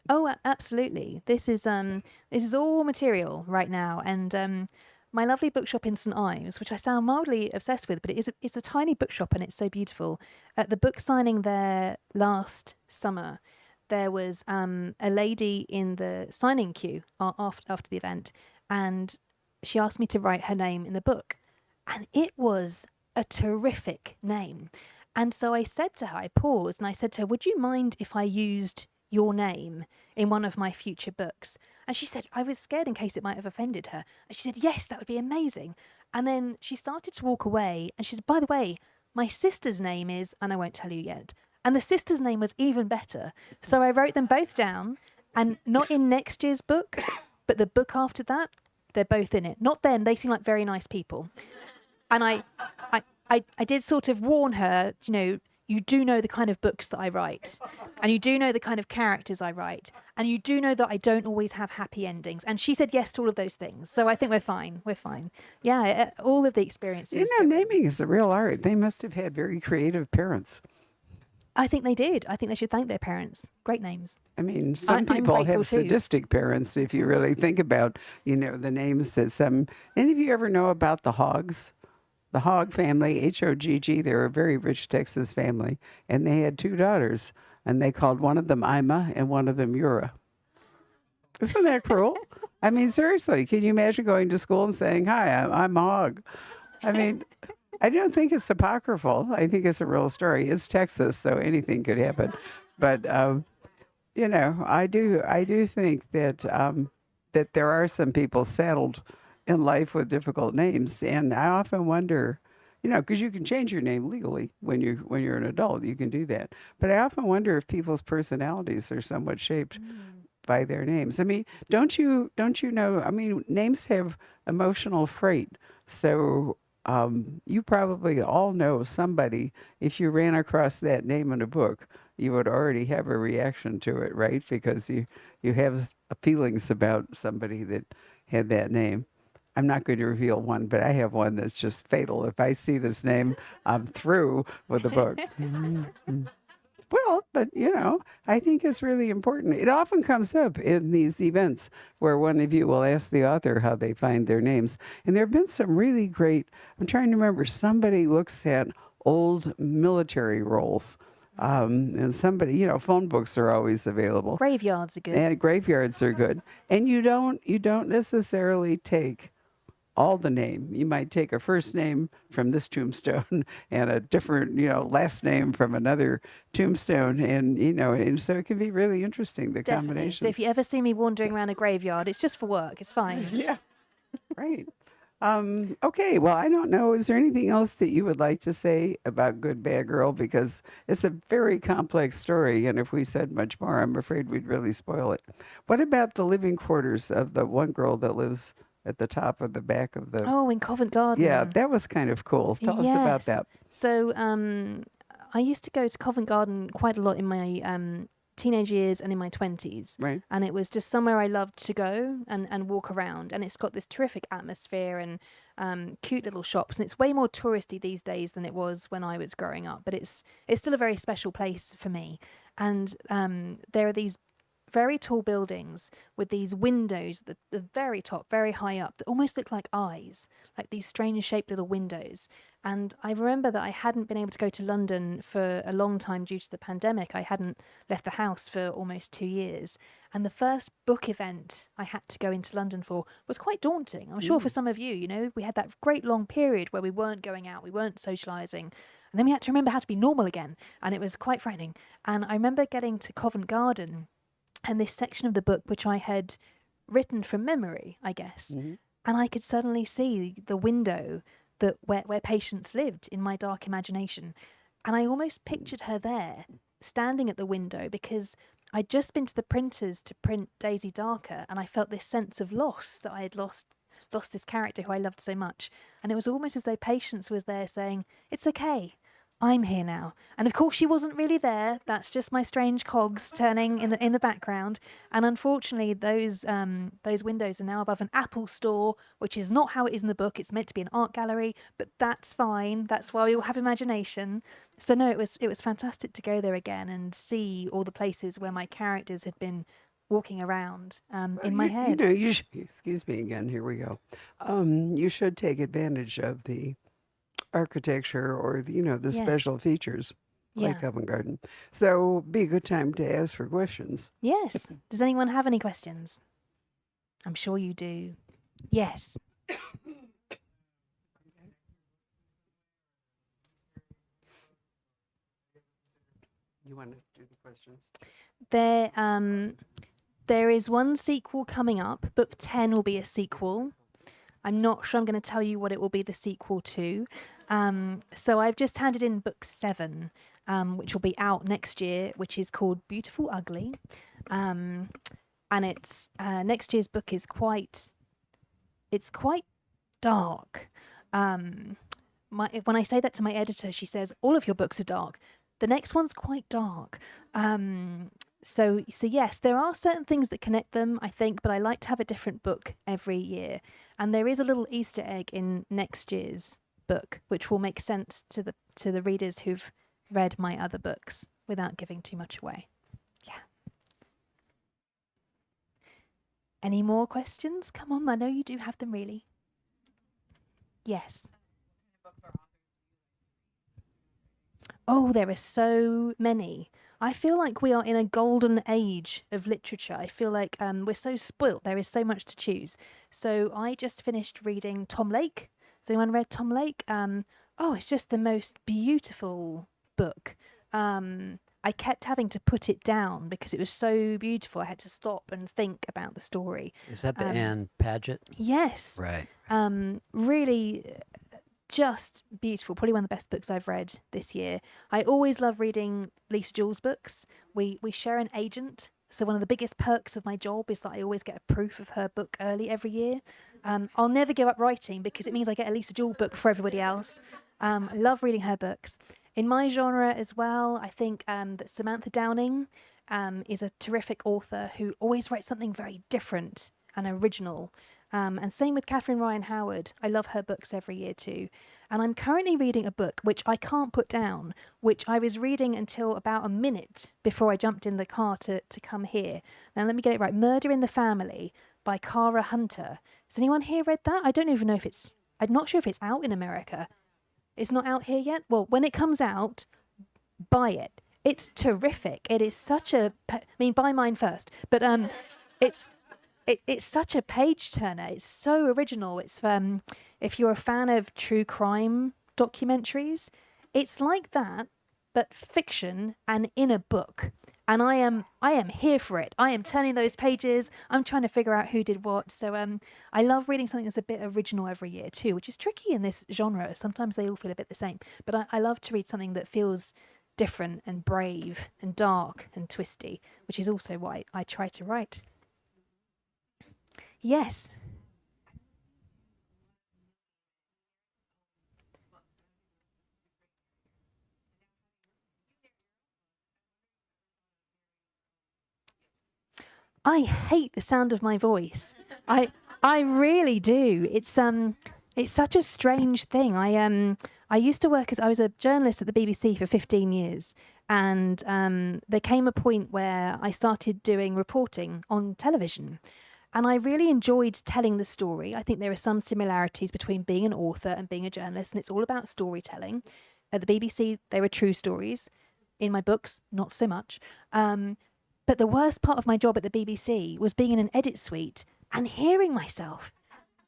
Oh, absolutely. This is all material right now, and my lovely bookshop in St Ives, which I sound mildly obsessed with, but it's a tiny bookshop and it's so beautiful. At the book signing there last summer, there was a lady in the signing queue after the event, and she asked me to write her name in the book, and it was a terrific name. And so I said to her, I paused and I said to her, "Would you mind if I used your name in one of my future books?" And she said, I was scared in case it might have offended her. And she said, "Yes, that would be amazing." And then she started to walk away and she said, "By the way, my sister's name is," and I won't tell you yet. And the sister's name was even better. So I wrote them both down, and not in next year's book, but the book after that, they're both in it. Not them, they seem like very nice people. And I did sort of warn her, you do know the kind of books that I write, and you do know the kind of characters I write, and you do know that I don't always have happy endings. And she said yes to all of those things. So I think we're fine. We're fine. Yeah, all of the experiences. Naming is a real art. They must have had very creative parents. I think they did. I think they should thank their parents. Great names. I mean, some people have sadistic parents, if you really think about, the names that some... Any of you ever know about the Hoggs? The Hogg family, H-O-G-G, they were a very rich Texas family, and they had two daughters, and they called one of them Ima and one of them Ura. Isn't that cruel? I mean, seriously, can you imagine going to school and saying, "Hi, I'm Hogg"? I mean... I don't think it's apocryphal. I think it's a real story. It's Texas, so anything could happen. But I do think that that there are some people saddled in life with difficult names, and I often wonder, because you can change your name legally when you're an adult, you can do that. But I often wonder if people's personalities are somewhat shaped by their names. I mean, don't you know? I mean, names have emotional freight, so. You probably all know somebody, if you ran across that name in a book, you would already have a reaction to it, right? Because you have feelings about somebody that had that name. I'm not going to reveal one, but I have one that's just fatal. If I see this name, I'm through with the book. Well, but I think it's really important. It often comes up in these events where one of you will ask the author how they find their names. And there have been some really great, I'm trying to remember, somebody looks at old military rolls. And somebody, phone books are always available. Graveyards are good. And graveyards are good. And you don't necessarily take all the name. You might take a first name from this tombstone and a different, last name from another tombstone, and so it can be really interesting, the combination. So if you ever see me wandering around a graveyard, it's just for work. It's fine. Yeah, right. Okay, well, I don't know. Is there anything else that you would like to say about Good Bad Girl? Because it's a very complex story, and if we said much more, I'm afraid we'd really spoil it. What about the living quarters of the one girl that lives at the top of the back of the. Oh, in Covent Garden. Yeah, that was kind of cool. Tell us about Yes. that. So I used to go to Covent Garden quite a lot in my teenage years and in my 20s. Right. And it was just somewhere I loved to go and walk around. And it's got this terrific atmosphere and cute little shops. And it's way more touristy these days than it was when I was growing up. But it's still a very special place for me. And there are these very tall buildings with these windows at the very top, very high up, that almost look like eyes, like these strange shaped little windows. And I remember that I hadn't been able to go to London for a long time due to the pandemic. I hadn't left the house for almost 2 years. And the first book event I had to go into London for was quite daunting. I'm sure for some of you, we had that great long period where we weren't going out, we weren't socializing. And then we had to remember how to be normal again. And it was quite frightening. And I remember getting to Covent Garden and this section of the book, which I had written from memory, I guess. And I could suddenly see the window where Patience lived in my dark imagination. And I almost pictured her there, standing at the window, because I'd just been to the printers to print Daisy Darker, and I felt this sense of loss, that I had lost this character who I loved so much. And it was almost as though Patience was there saying, "It's okay. I'm here now." And of course she wasn't really there. That's just my strange cogs turning in the background. And unfortunately those windows are now above an Apple store, which is not how it is in the book. It's meant to be an art gallery, but that's fine. That's why we all have imagination. So no, it was fantastic to go there again and see all the places where my characters had been walking around in my head. You should, excuse me again, here we go. You should take advantage of the architecture or the Yes. special features like Yeah. Covent Garden. So be a good time to ask for questions. Yes. Does anyone have any questions? I'm sure you do. Yes. You want to do the questions? There is one sequel coming up. Book 10 will be a sequel. I'm not sure I'm going to tell you what it will be the sequel to. So I've just handed in book 7, which will be out next year, which is called Beautiful Ugly. And it's next year's book is quite dark. When I say that to my editor, she says, "All of your books are dark." The next one's quite dark. So yes, there are certain things that connect them, I think, but I like to have a different book every year. And there is a little Easter egg in next year's book, which will make sense to the readers who've read my other books without giving too much away. Yeah. Any more questions? Come on, I know you do have them, really. Yes. Oh, there are so many. I feel like we are in a golden age of literature. I feel like we're so spoilt. There is so much to choose. So I just finished reading Tom Lake. Has anyone read Tom Lake? It's just the most beautiful book. I kept having to put it down because it was so beautiful. I had to stop and think about the story. Is that the Anne Paget? Yes. Right. Really just beautiful. Probably one of the best books I've read this year. I always love reading Lisa Jewell's books. We share an agent. So one of the biggest perks of my job is that I always get a proof of her book early every year. I'll never give up writing because it means I get a Lisa Jewell book before everybody else. I love reading her books. In my genre as well, I think that Samantha Downing is a terrific author who always writes something very different and original. And same with Catherine Ryan Howard. I love her books every year too. And I'm currently reading a book which I can't put down, which I was reading until about a minute before I jumped in the car to come here. Now let me get it right. Murder in the Family by Cara Hunter. Has anyone here read that? I don't even know if I'm not sure if it's out in America. It's not out here yet? Well, when it comes out, buy it. It's terrific. It is such buy mine first. But it's such a page turner. It's so original. It's if you're a fan of true crime documentaries, it's like that, but fiction and in a book. And I am here for it. I am turning those pages. I'm trying to figure out who did what. So I love reading something that's a bit original every year too, which is tricky in this genre. Sometimes they all feel a bit the same. But I love to read something that feels different and brave and dark and twisty, which is also what I try to write. Yes. I hate the sound of my voice. I really do. It's such a strange thing. I used to work as I was a journalist at the BBC for 15 years, and there came a point where I started doing reporting on television. And I really enjoyed telling the story. I think there are some similarities between being an author and being a journalist, and it's all about storytelling. At the BBC, they were true stories. In my books, not so much. But the worst part of my job at the BBC was being in an edit suite and hearing myself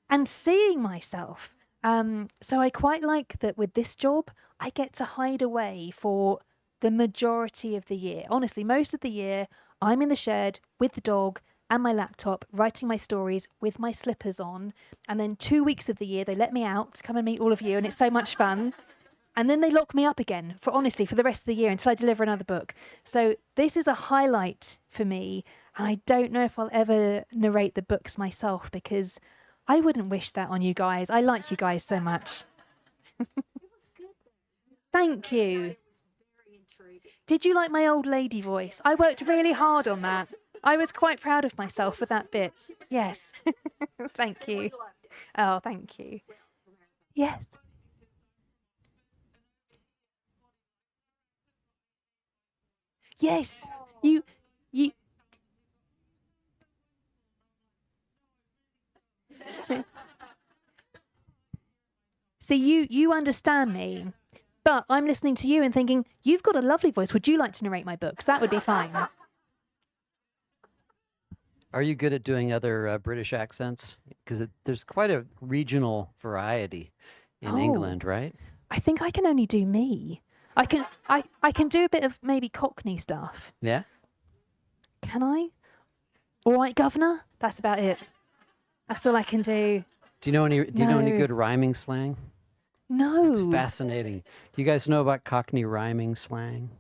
and seeing myself. So I quite like that with this job, I get to hide away for the majority of the year. Honestly, most of the year, I'm in the shed with the dog and my laptop, writing my stories with my slippers on. And then 2 weeks of the year, they let me out to come and meet all of you, and it's so much fun. And then they lock me up again for the rest of the year until I deliver another book. So this is a highlight for me. And I don't know if I'll ever narrate the books myself, because I wouldn't wish that on you guys. I like you guys so much. Thank you. Did you like my old lady voice? I worked really hard on that. I was quite proud of myself for that bit. Yes. Thank you. Oh, thank you. Yes. Yes. You. So, so you understand me, but I'm listening to you and thinking, you've got a lovely voice. Would you like to narrate my books? That would be fine. Are you good at doing other British accents? Because there's quite a regional variety in Oh. England, right? I think I can only do me. I can do a bit of maybe Cockney stuff. Yeah. Can I? All right, Governor. That's about it. That's all I can do. Do you know any No. good rhyming slang? No. It's fascinating. Do you guys know about Cockney rhyming slang?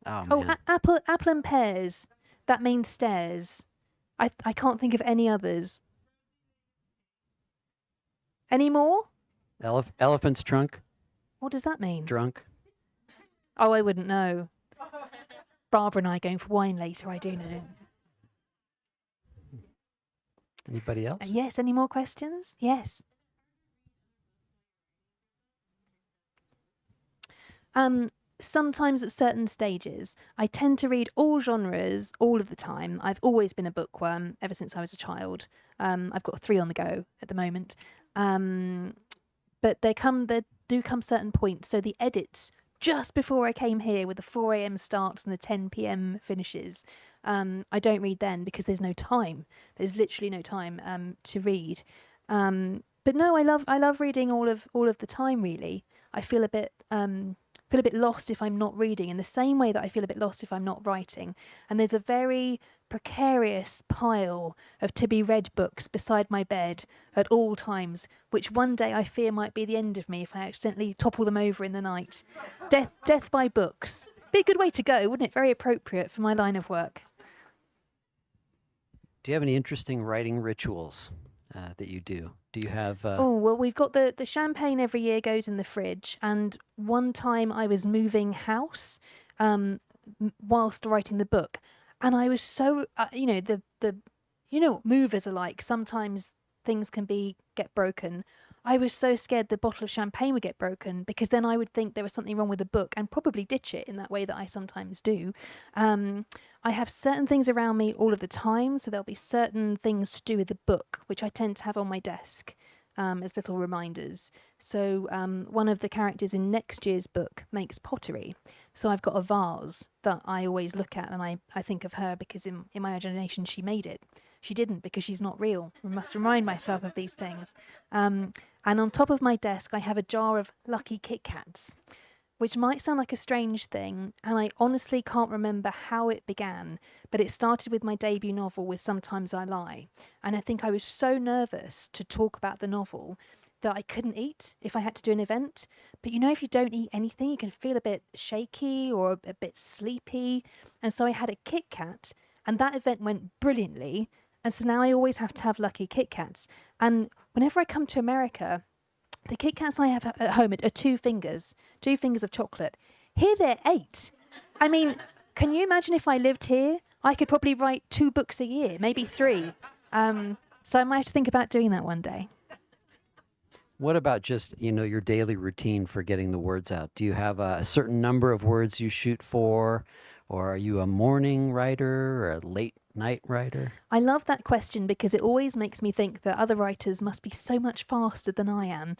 Oh man. Oh, apple and pears. That means stairs. I can't think of any others. Any more? Elephant's trunk, What does that mean? drunk. Oh, I wouldn't know. Barbara and I are going for wine later. I do know. Anybody else? Yes. Any more questions? Yes. Sometimes at certain stages, I tend to read all genres all of the time. I've always been a bookworm ever since I was a child. I've got 3 on the go at the moment. But there do come certain points. So the edits just before I came here with the 4 a.m. starts and the 10 p.m. finishes, I don't read then because there's no time. There's literally no time to read. But no, I love reading all of the time. Really, I feel a bit lost if I'm not reading, in the same way that I feel a bit lost if I'm not writing. And there's a very precarious pile of to be read books beside my bed at all times, which one day I fear might be the end of me if I accidentally topple them over in the night. Death by books. Be a good way to go, wouldn't it? Very appropriate for my line of work. Do you have any interesting writing rituals that you do? Do you have? Oh, well, we've got the champagne every year goes in the fridge. And one time I was moving house whilst writing the book. And I was so, what movers are like. Sometimes things can get broken. I was so scared the bottle of champagne would get broken, because then I would think there was something wrong with the book and probably ditch it in that way that I sometimes do. I have certain things around me all of the time, so there'll be certain things to do with the book, which I tend to have on my desk as little reminders. So one of the characters in next year's book makes pottery. So I've got a vase that I always look at, and I think of her because in my imagination she made it. She didn't, because she's not real. I must remind myself of these things. And on top of my desk, I have a jar of Lucky Kit Kats, which might sound like a strange thing, and I honestly can't remember how it began, but it started with my debut novel with Sometimes I Lie. And I think I was so nervous to talk about the novel that I couldn't eat if I had to do an event. But if you don't eat anything, you can feel a bit shaky or a bit sleepy. And so I had a Kit Kat, and that event went brilliantly. And so now I always have to have Lucky Kit Kats. And whenever I come to America, the Kit Kats I have at home are 2 fingers of chocolate. Here they're 8. I mean, can you imagine if I lived here? I could probably write 2 books a year, maybe 3. So I might have to think about doing that one day. What about just, your daily routine for getting the words out? Do you have a certain number of words you shoot for, or are you a morning writer or a late night writer? I love that question because it always makes me think that other writers must be so much faster than I am.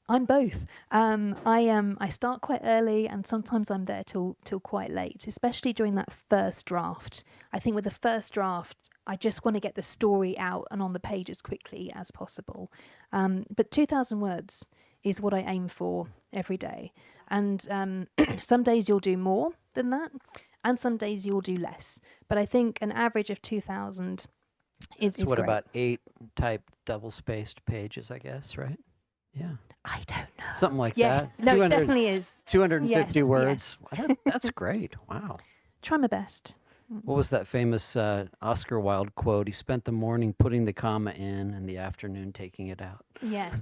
I'm both. I start quite early, and sometimes I'm there till quite late, especially during that first draft. I think with the first draft, I just want to get the story out and on the page as quickly as possible. But 2,000 words is what I aim for every day, and some days you'll do more than that, and some days you'll do less. But I think an average of 2,000 is So what great. about 8 type double-spaced pages, I guess, right? Yeah. I don't know. Something like Yes, that. no, it 200 definitely is. 250 Yes, words. That's great. Wow. Try my best. What was that famous Oscar Wilde quote? He spent the morning putting the comma in and the afternoon taking it out. Yes,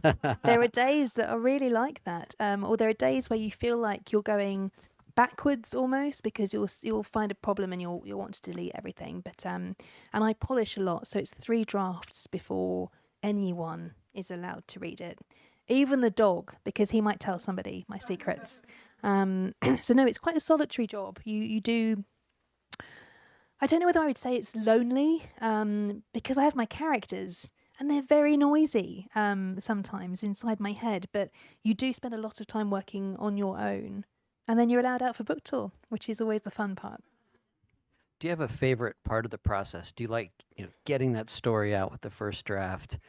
there are days that are really like that, or there are days where you feel like you're going backwards almost because you'll find a problem and you'll want to delete everything. But and I polish a lot, so it's 3 drafts before anyone is allowed to read it, even the dog, because he might tell somebody my secrets. So no, it's quite a solitary job. You do. I don't know whether I would say it's lonely, because I have my characters and they're very noisy sometimes inside my head, but you do spend a lot of time working on your own, and then you're allowed out for book tour, which is always the fun part. Do you have a favorite part of the process? Do you like, getting that story out with the first draft,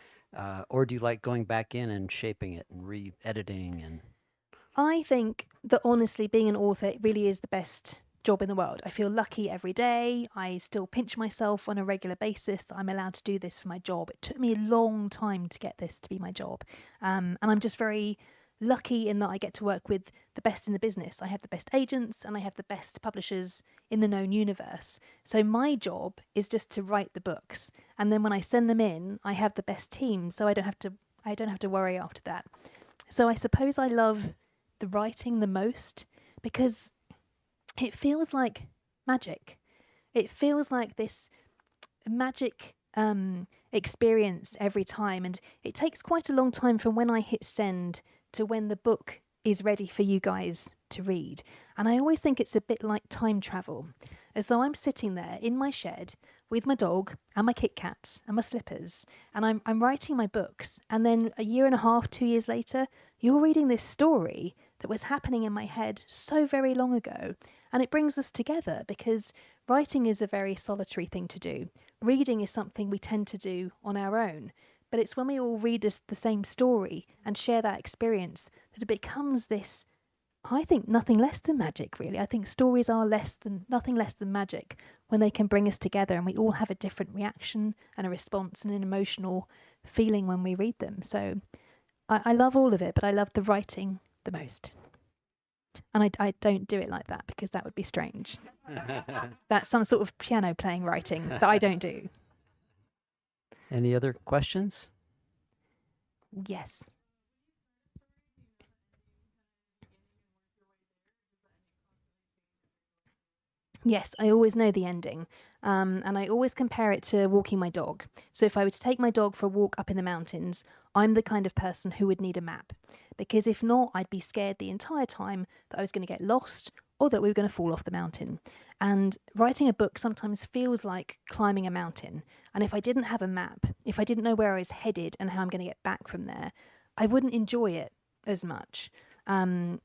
or do you like going back in and shaping it and re-editing and? I think that honestly, being an author really is the best job in the world. I feel lucky every day. I still pinch myself on a regular basis that I'm allowed to do this for my job. It took me a long time to get this to be my job. And I'm just very lucky in that I get to work with the best in the business. I have the best agents and I have the best publishers in the known universe. So my job is just to write the books. And then when I send them in, I have the best team, so I don't have to worry after that. So I suppose I love the writing the most because it feels like magic. It feels like this magic experience every time, and it takes quite a long time from when I hit send to when the book is ready for you guys to read. And I always think it's a bit like time travel, as though I'm sitting there in my shed with my dog and my Kit Kats and my slippers, and I'm writing my books, and then a year and a half, 2 years later, you're reading this story that was happening in my head so very long ago. And it brings us together because writing is a very solitary thing to do. Reading is something we tend to do on our own. But it's when we all read the same story and share that experience that it becomes this, I think, nothing less than magic, really. I think stories are nothing less than magic when they can bring us together and we all have a different reaction and a response and an emotional feeling when we read them. So I love all of it, but I love the writing the most. And I don't do it like that because that would be strange. That's some sort of piano playing writing that I don't do. Any other questions? Yes. Yes, I always know the ending. And I always compare it to walking my dog. So if I were to take my dog for a walk up in the mountains, I'm the kind of person who would need a map. Because if not, I'd be scared the entire time that I was going to get lost or that we were going to fall off the mountain. And writing a book sometimes feels like climbing a mountain. And if I didn't have a map, if I didn't know where I was headed and how I'm going to get back from there, I wouldn't enjoy it as much. There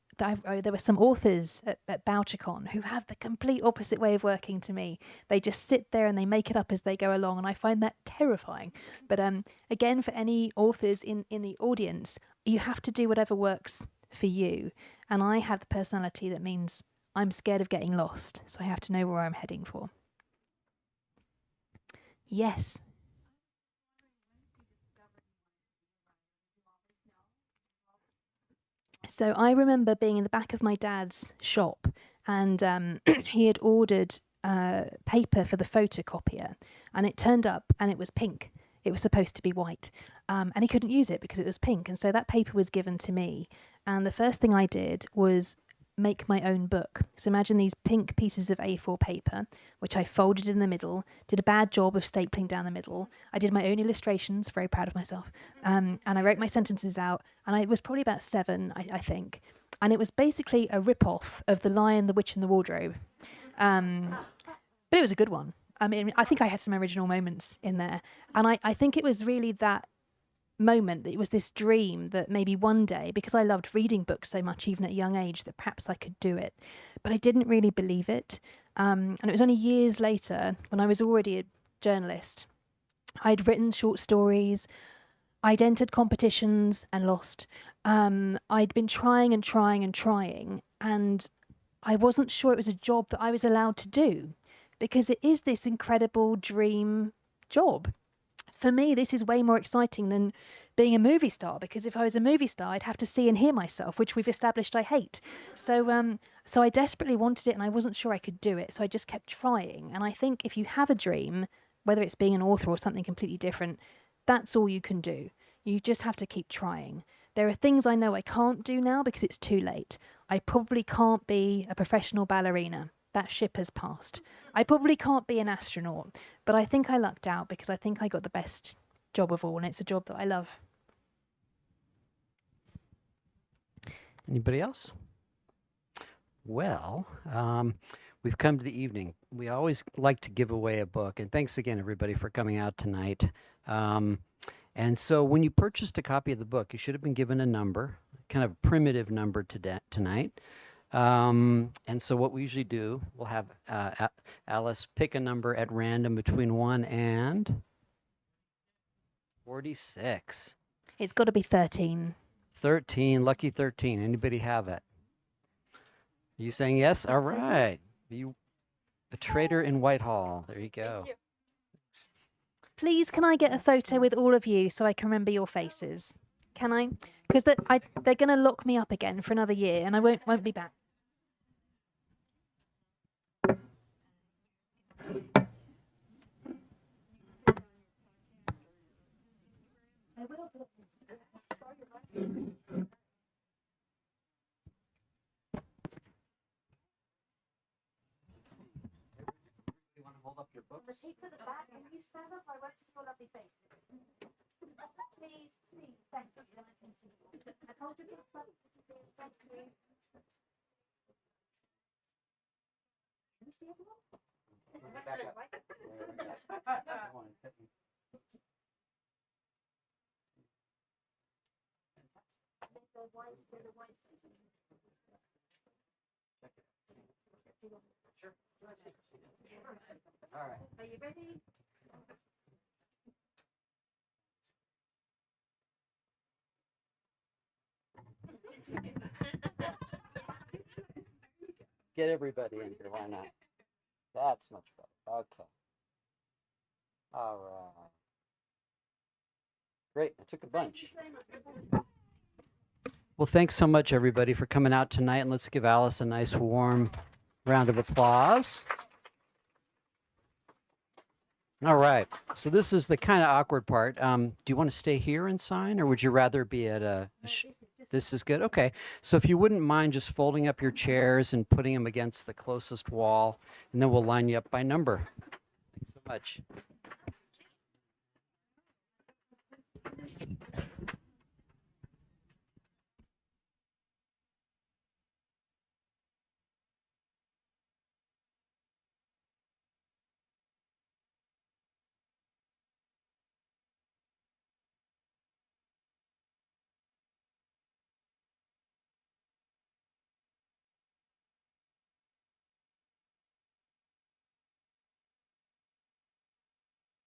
were some authors at BoucherCon who have the complete opposite way of working to me. They just sit there and they make it up as they go along, and I find that terrifying. But again, for any authors in the audience, you have to do whatever works for you. And I have the personality that means I'm scared of getting lost, so I have to know where I'm heading for. Yes. So I remember being in the back of my dad's shop, and he had ordered paper for the photocopier, and it turned up and it was pink. It was supposed to be white, and he couldn't use it because it was pink, and so that paper was given to me. And the first thing I did was make my own book. So imagine these pink pieces of A4 paper, which I folded in the middle, did a bad job of stapling down the middle. I did my own illustrations, very proud of myself. And I wrote my sentences out, and I was probably about 7, I think. And it was basically a rip-off of The Lion, the Witch and the Wardrobe. But it was a good one. I mean, I think I had some original moments in there. And I think it was really that moment, that it was this dream that maybe one day, because I loved reading books so much, even at a young age, that perhaps I could do it. But I didn't really believe it. And it was only years later, when I was already a journalist, I'd written short stories, I'd entered competitions and lost. I'd been trying and trying and trying, and I wasn't sure it was a job that I was allowed to do, because it is this incredible dream job. For me, this is way more exciting than being a movie star, because if I was a movie star, I'd have to see and hear myself, which we've established I hate. So I desperately wanted it, and I wasn't sure I could do it, so I just kept trying. And I think if you have a dream, whether it's being an author or something completely different, that's all you can do. You just have to keep trying. There are things I know I can't do now because it's too late. I probably can't be a professional ballerina. That ship has passed. I probably can't be an astronaut, but I think I lucked out because I think I got the best job of all, and it's a job that I love. Anybody else? Well, we've come to the evening. We always like to give away a book, and thanks again, everybody, for coming out tonight. And so when you purchased a copy of the book, you should have been given a number, kind of a primitive number tonight. And so what we usually do, we'll have Alice pick a number at random between 1 and 46. It's got to be 13. 13, lucky 13. Anybody have it? Are you saying yes? All right. You, a trader in Whitehall. There you go. Please, can I get a photo with all of you so I can remember your faces? Can I? Because they're going to lock me up again for another year, and I won't be back. You want to hold up your books? Repeat for the back, and you stand up. I want to see your lovely faces. Please, thank you. Then I can see you. I hold your books up. Thank you. Can you see everyone? Back up. Sure. All right. Are you ready? Get everybody in here. Why not? That's much better. Okay. All right. Great. I took a bunch. Well, thanks so much, everybody, for coming out tonight. And let's give Alice a nice, warm round of applause. All right. So this is the kind of awkward part. Do you want to stay here and sign, or would you rather be at a... This is good? Okay. So if you wouldn't mind just folding up your chairs and putting them against the closest wall, and then we'll line you up by number. Thanks so much.